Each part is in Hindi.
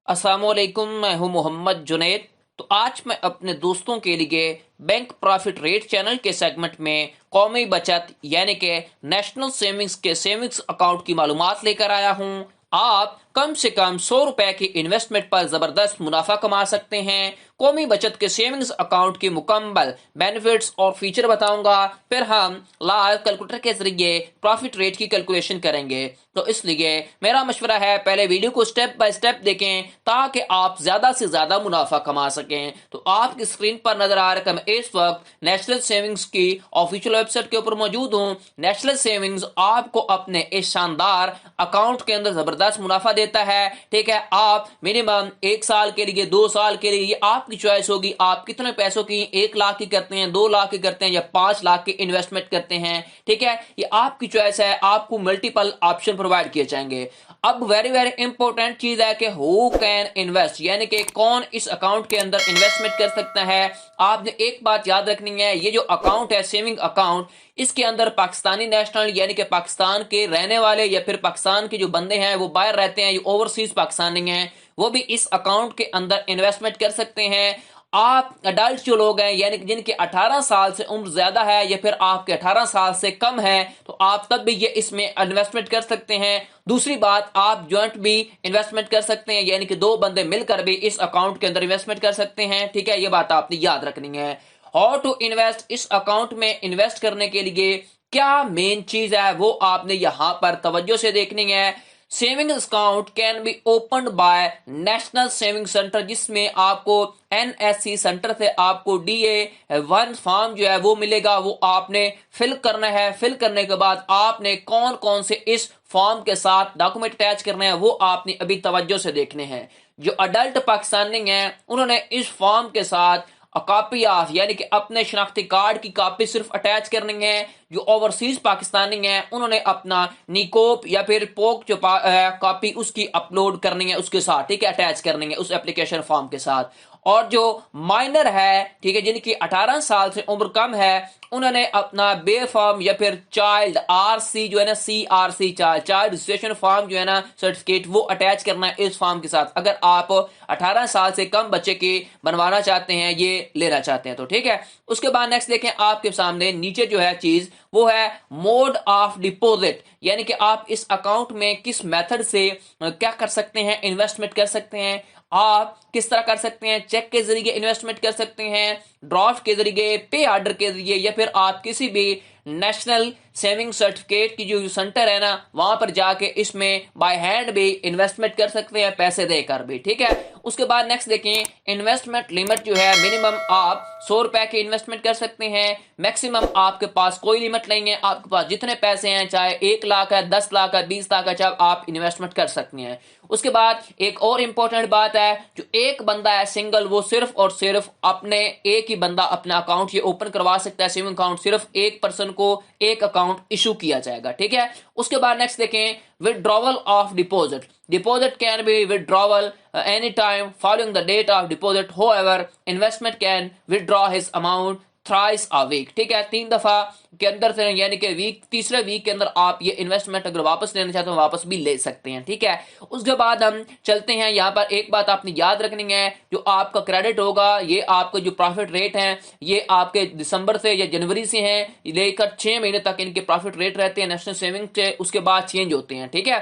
अस्सलामुअलैकुम, मैं हूं मोहम्मद जुनैद। तो आज मैं अपने दोस्तों के लिए बैंक प्रॉफिट रेट चैनल के सेगमेंट में कौमी बचत यानी कि नेशनल सेविंग्स के सेविंग्स अकाउंट की मालूमात लेकर आया हूं। आप कम से कम 100 रुपए की इन्वेस्टमेंट पर जबरदस्त मुनाफा कमा सकते हैं। कौमी बचत के सेविंग्स अकाउंट की मुकम्मल बेनिफिट्स और फीचर बताऊंगा, फिर हम लाइव कैलकुलेटर के जरिए प्रॉफिट रेट की कैलकुलेशन करेंगे। तो इसलिए मेरा मशवरा है पहले वीडियो को स्टेप बाय स्टेप देखें ताकि आप ज्यादा से ज्यादा मुनाफा कमा सकें। तो आपकी स्क्रीन पर नजर आ रहा है, मैं इस वक्त नेशनल सेविंग्स की ऑफिशियल वेबसाइट के ऊपर मौजूद हूं। नेशनल सेविंग्स आपको अपने इस शानदार अकाउंट के अंदर जबरदस्त मुनाफा देता है। ठीक है, आप मिनिमम 1 साल के लिए, 2 साल के लिए, ये आपकी चॉइस होगी। आप कितने पैसों की, 1 लाख की करते हैं, 2 लाख की करते हैं या 5 लाख की इन्वेस्टमेंट करते हैं। ठीक है, ये आपकी चॉइस है। आपको मल्टीपल ऑप्शन प्रोवाइड किए जाएंगे। अब वेरी वेरी इंपॉर्टेंट चीज है कि हु कैन इन्वेस्ट, यानी कि कौन इस अकाउंट के अंदर इन्वेस्टमेंट कर सकता है। आपने एक बात याद रखनी है, ये जो अकाउंट है सेविंग अकाउंट, इसके अंदर पाकिस्तानी नेशनल यानी कि पाकिस्तान के रहने वाले या फिर पाकिस्तान के जो बंदे हैं वो बाहर रहते हैं, जो ओवरसीज पाकिस्तानी हैं, वो भी इस अकाउंट के अंदर इन्वेस्टमेंट कर सकते हैं। आप अडल्ट जो लोग हैं यानी कि जिनके 18 साल से उम्र ज्यादा है या फिर आपके 18 साल से कम है, तो आप तब भी ये इसमें इन्वेस्टमेंट कर सकते हैं। दूसरी बात, आप ज्वाइंट भी इन्वेस्टमेंट कर सकते हैं, यानी कि 2 बंदे मिलकर भी इस अकाउंट के अंदर इन्वेस्टमेंट कर सकते हैं। ठीक है, ये बात आपने याद रखनी है। हाउ टू इन्वेस्ट, इस अकाउंट में इन्वेस्ट करने के लिए क्या मेन चीज है वो आपने यहां पर तवज्जो से देखनी है। Savings account can be open by national saving centre, जिसमें आपको एनएससी सेंटर से आपको DA1 फॉर्म जो है वो मिलेगा। वो आपने फिल करना है। फिल करने के बाद आपने कौन कौन से इस फॉर्म के साथ डॉक्यूमेंट अटैच करने हैं वो आपने अभी तवज्जो से देखने हैं। जो अडल्ट पाकिस्तानी हैं उन्होंने इस फॉर्म के साथ कॉपी ऑफ यानी कि अपने शनाख्ती कार्ड की कॉपी सिर्फ अटैच करनी है। जो ओवरसीज पाकिस्तानी हैं उन्होंने अपना निकोप या फिर पोक जो कॉपी उसकी अपलोड करनी है उसके साथ, ठीक है, अटैच करनी है उस एप्लीकेशन फॉर्म के साथ। और जो माइनर है, ठीक है, जिनकी 18 साल से उम्र कम है, उन्होंने अपना बे फॉर्म या फिर चाइल्ड RC जो है ना, CRC चाइल्ड रजिस्ट्रेशन फॉर्म जो है ना, सर्टिफिकेट, वो अटैच करना है इस फॉर्म के साथ। अगर आप 18 साल से कम बच्चे की बनवाना चाहते हैं, ये लेना चाहते हैं तो ठीक है। उसके बाद नेक्स्ट देखें, आपके सामने नीचे जो है चीज वो है मोड ऑफ डिपॉजिट, यानी कि आप इस अकाउंट में किस मेथड से क्या कर सकते हैं, इन्वेस्टमेंट कर सकते हैं। आप किस तरह कर सकते हैं, चेक के जरिए इन्वेस्टमेंट कर सकते हैं, ड्राफ्ट के जरिए, पे ऑर्डर के जरिए, या फिर आप किसी भी नेशनल सेविंग सर्टिफिकेट की जो सेंटर है ना वहां पर जाके इसमें बाय हैंड भी इन्वेस्टमेंट कर सकते हैं, पैसे देकर भी। ठीक है, उसके बाद नेक्स्ट देखें, इन्वेस्टमेंट लिमिट जो है, मिनिमम आप 100 रुपए की इन्वेस्टमेंट कर सकते हैं। मैक्सिमम आपके पास कोई लिमिट नहीं है, आपके पास जितने पैसे हैं, चाहे 1 लाख है, 10 लाख है, 20 लाख है, चाहे आप इन्वेस्टमेंट कर सकते हैं। उसके बाद एक और इंपॉर्टेंट बात है, जो एक बंदा है सिंगल, वो सिर्फ और सिर्फ अपने एक ही बंदा अपना अकाउंट ये ओपन करवा सकता है। सेविंग अकाउंट सिर्फ एक पर्सन को एक अकाउंट इशू किया जाएगा। ठीक है, उसके बाद नेक्स्ट देखें, withdrawal of deposit. Deposit can be withdrawal any time following the date of deposit, however investment can withdraw his amount thrice a week. ठीक है, 3 दफा के अंदर से, यानी कि तीसरे वीक के अंदर आप ये इन्वेस्टमेंट अगर वापस लेना चाहते हो वापस भी ले सकते हैं। ठीक है, उसके बाद हम चलते हैं, यहाँ पर एक बात आपने याद रखनी है, जो आपका क्रेडिट होगा, ये आपका जो प्रॉफिट रेट है, ये आपके दिसंबर से या जनवरी से है लेकर 6 महीने तक इनके प्रॉफिट रेट रहते हैं नेशनल सेविंग से, उसके बाद चेंज होते हैं। ठीक है,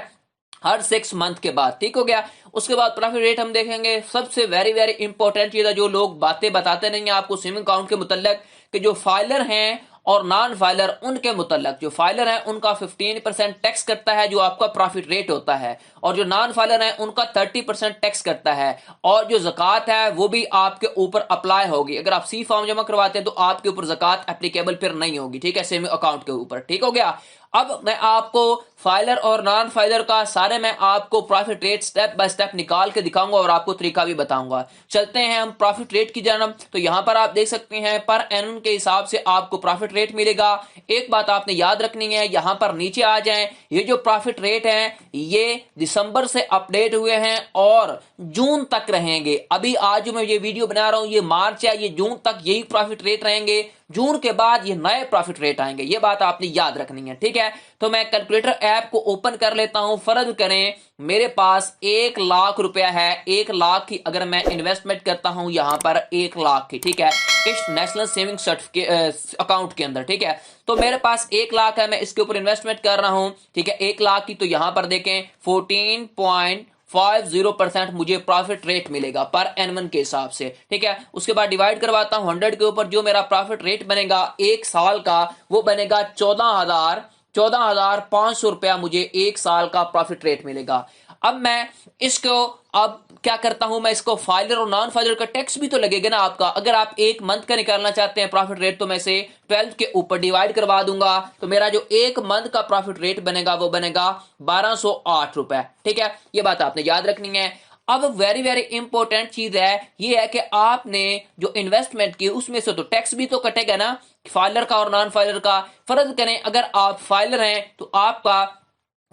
हर 6 मंथ के बाद। ठीक हो गया, उसके बाद प्रॉफिट रेट हम देखेंगे। सबसे वेरी वेरी इंपॉर्टेंट चीज है, जो लोग बातें बताते नहीं है आपको सेविंग अकाउंट के मुतल्लिक, कि जो फाइलर हैं और नॉन फाइलर, उनके मुतल्लिक, जो फाइलर है उनका 15% टैक्स करता है जो आपका प्रॉफिट रेट होता है, और जो नॉन फाइलर है उनका 30% टैक्स करता है। और जो ज़कात है वो भी आपके ऊपर अप्लाई होगी। अगर आप C फॉर्म जमा करवाते हैं तो आपके ऊपर ज़कात एप्लीकेबल फिर नहीं होगी। ठीक है, सेविंग अकाउंट के ऊपर। ठीक हो गया। अब मैं आपको फाइलर और नॉन फाइलर का सारे मैं आपको profit rate step by step निकाल के दिखाऊंगा और आपको तरीका भी बताऊंगा। चलते हैं हम प्रॉफिट रेट की जानब। तो यहां पर आप देख सकते हैं पर एनम के हिसाब से आपको प्रॉफिट रेट मिलेगा। एक बात आपने याद रखनी है, यहां पर नीचे आ जाएं, ये जो प्रॉफिट रेट है ये दिसंबर से अपडेट हुए हैं और जून तक रहेंगे। अभी आज जो मैं ये वीडियो बना रहा हूं ये मार्च है, ये जून तक यही प्रॉफिट रेट रहेंगे। जून के बाद ये नए प्रॉफिट रेट आएंगे, ये बात आपने याद रखनी है, ठीक है। तो मैं कैलकुलेटर ऐप को ओपन कर लेता हूं। फर्ज करें मेरे पास 1 लाख रुपया है, 1 लाख की अगर मैं इन्वेस्टमेंट करता हूं यहां पर 1 लाख की, ठीक है, इस नेशनल सेविंग सर्टिफिकेट अकाउंट के अंदर, ठीक है। तो मेरे पास 1 लाख है, मैं इसके ऊपर इन्वेस्टमेंट कर रहा हूं, ठीक है, 1 लाख की। तो यहां पर देखें 14.50% मुझे प्रॉफिट रेट मिलेगा पर एनवन के हिसाब से, ठीक है। उसके बाद डिवाइड करवाता हूं 100 के ऊपर, जो मेरा प्रॉफिट रेट बनेगा 1 साल का वो बनेगा 14,500 रुपया मुझे 1 साल का प्रॉफिट रेट मिलेगा। अब मैं इसको अब क्या करता हूं, मैं इसको फाइलर और नॉन फाइलर का टैक्स भी तो लगेगा ना आपका। अगर आप 1 मंथ का निकालना चाहते हैं प्रॉफिट रेट, तो मैं से 12 के ऊपर डिवाइड करवा दूंगा, तो मेरा जो 1 मंथ का प्रॉफिट रेट बनेगा वो बनेगा 1208 रुपए, ठीक है। ये बात आपने याद रखनी है। अब वेरी वेरी इंपॉर्टेंट चीज है ये है कि आपने जो इन्वेस्टमेंट की उसमें से तो टैक्स भी तो कटेगा ना, फाइलर का और नॉन फाइलर का। फर्ज करें अगर आप फाइलर हैं तो आपका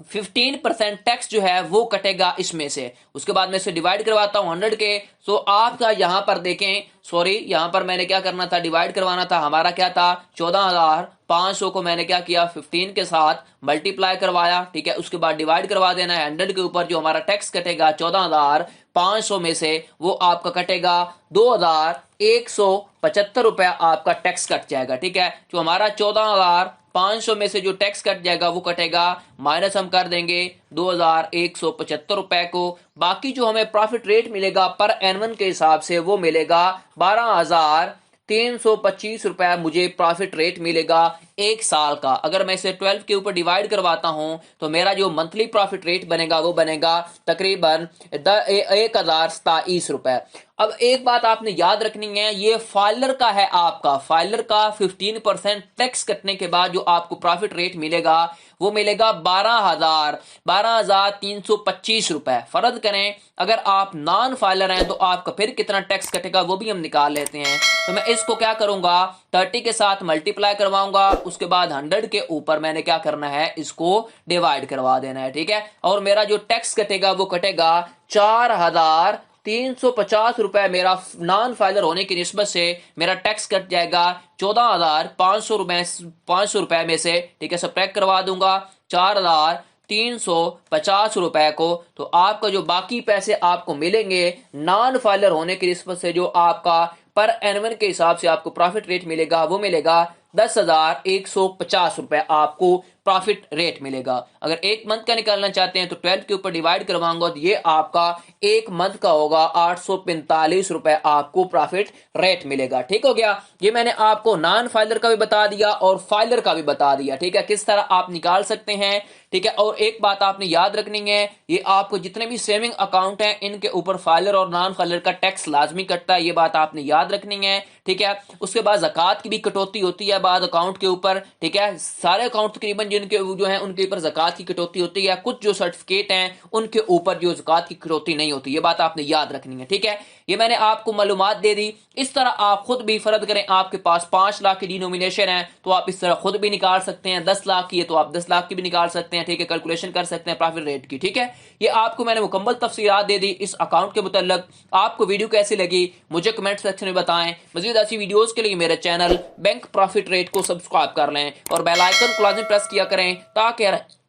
15% टैक्स जो है वो कटेगा इसमें से। उसके बाद मैं इसे डिवाइड करवाता हूं 100 के। सो आपका यहां पर देखें, सॉरी यहां पर मैंने क्या करना था, डिवाइड करवाना था। हमारा क्या था 14,500 को मैंने क्या किया 15 के साथ मल्टीप्लाई करवाया, ठीक है। उसके बाद डिवाइड करवा देना है 100 के ऊपर। जो हमारा टैक्स कटेगा 14,500 में से वो आपका कटेगा 2,175 रुपया आपका टैक्स कट जाएगा, ठीक है। जो हमारा 14,500 में से जो टैक्स कट जाएगा वो कटेगा, माइनस हम कर देंगे 2,175 रुपए को। बाकी जो हमें प्रॉफिट रेट मिलेगा पर एनवन के हिसाब से वो मिलेगा 12,325 रुपए मुझे प्रॉफिट रेट मिलेगा 1 साल का। अगर मैं इसे 12 के ऊपर डिवाइड करवाता हूं तो मेरा जो मंथली प्रॉफिट रेट बनेगा वो बनेगा तकरीबन 1,027 रुपए। अब एक बात आपने याद रखनी है, ये फाइलर का है आपका, फाइलर का 15% टैक्स कटने के बाद जो आपको प्रॉफिट रेट मिलेगा वो मिलेगा 12,325 रुपए। फर्ज करें अगर आप नॉन फाइलर हैं तो आपका फिर कितना टैक्स कटेगा वो भी हम निकाल लेते हैं। तो मैं इसको क्या करूंगा 30 के साथ मल्टीप्लाई करवाऊंगा, उसके बाद 100 के ऊपर मैंने क्या करना है इसको डिवाइड करवा देना है, ठीक है। और मेरा जो टैक्स कटेगा वो कटेगा 4,350 रुपए। मेरा नॉन फाइलर होने की निस्बत से मेरा टैक्स कट जाएगा 14,500 रुपए में से, ठीक है। सब्ट्रैक्ट करवा दूंगा 4,350 रुपए को। तो आपका जो बाकी पैसे आपको मिलेंगे नॉन फाइलर होने की निस्बत से जो आपका पर एनवन के हिसाब से आपको प्रॉफिट रेट मिलेगा वो मिलेगा 10,150 रुपए आपको प्रॉफिट रेट मिलेगा। अगर 1 मंथ का निकालना चाहते हैं तो 12 के ऊपर डिवाइड करवाऊंगा तो ये आपका 1 मंथ का होगा 845 रुपए आपको प्रॉफिट रेट मिलेगा, ठीक हो गया। ये मैंने आपको नॉन फाइलर का भी बता दिया और फाइलर का भी बता दिया, ठीक है, किस तरह आप निकाल सकते हैं, ठीक है। और एक बात आपने याद रखनी है, ये आपको जितने भी सेविंग अकाउंट हैं इनके ऊपर फाइलर और नॉन फाइलर का टैक्स लाजमी कटता है, ये बात आपने याद रखनी है, ठीक है। उसके बाद ज़कात की भी कटौती होती है बाद अकाउंट के ऊपर, ठीक है। सारे अकाउंट तकरीबन जिनके जो है उनके ऊपर ज़कात की कटौती होती है, कुछ जो सर्टिफिकेट हैं उनके ऊपर जो ज़कात की कटौती नहीं होती, ये बात आपने याद रखनी है, ठीक है। ये मैंने आपको मालूमात दे दी। इस तरह आप खुद भी फर्ज करें आपके पास 5 लाख की डिनोमिनेशन है तो आप इस तरह खुद भी निकाल सकते हैं। 10 लाख की है तो आप 10 लाख की भी निकाल सकते हैं, ठीक है, कैलकुलेशन कर सकते हैं प्रॉफिट रेट की, ठीक है। ये आपको मैंने मुकम्मल तफसीलात दे दी इस अकाउंट के मुतल्लक। आपको वीडियो कैसी लगी मुझे कमेंट सेक्शन में बताएं। मजीद ऐसी वीडियोस के लिए मेरे चैनल बैंक प्रॉफिट रेट को सब्सक्राइब कर लें और बेल आइकन को लाजमी प्रेस किया करें ताकि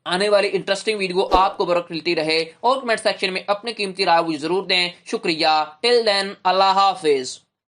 आने वाली इंटरेस्टिंग वीडियो आपको बरकत मिलती रहे। और कमेंट सेक्शन में अपनी कीमती राय मुझे जरूर दें। शुक्रिया। टिल देन अल्लाह हाफिज।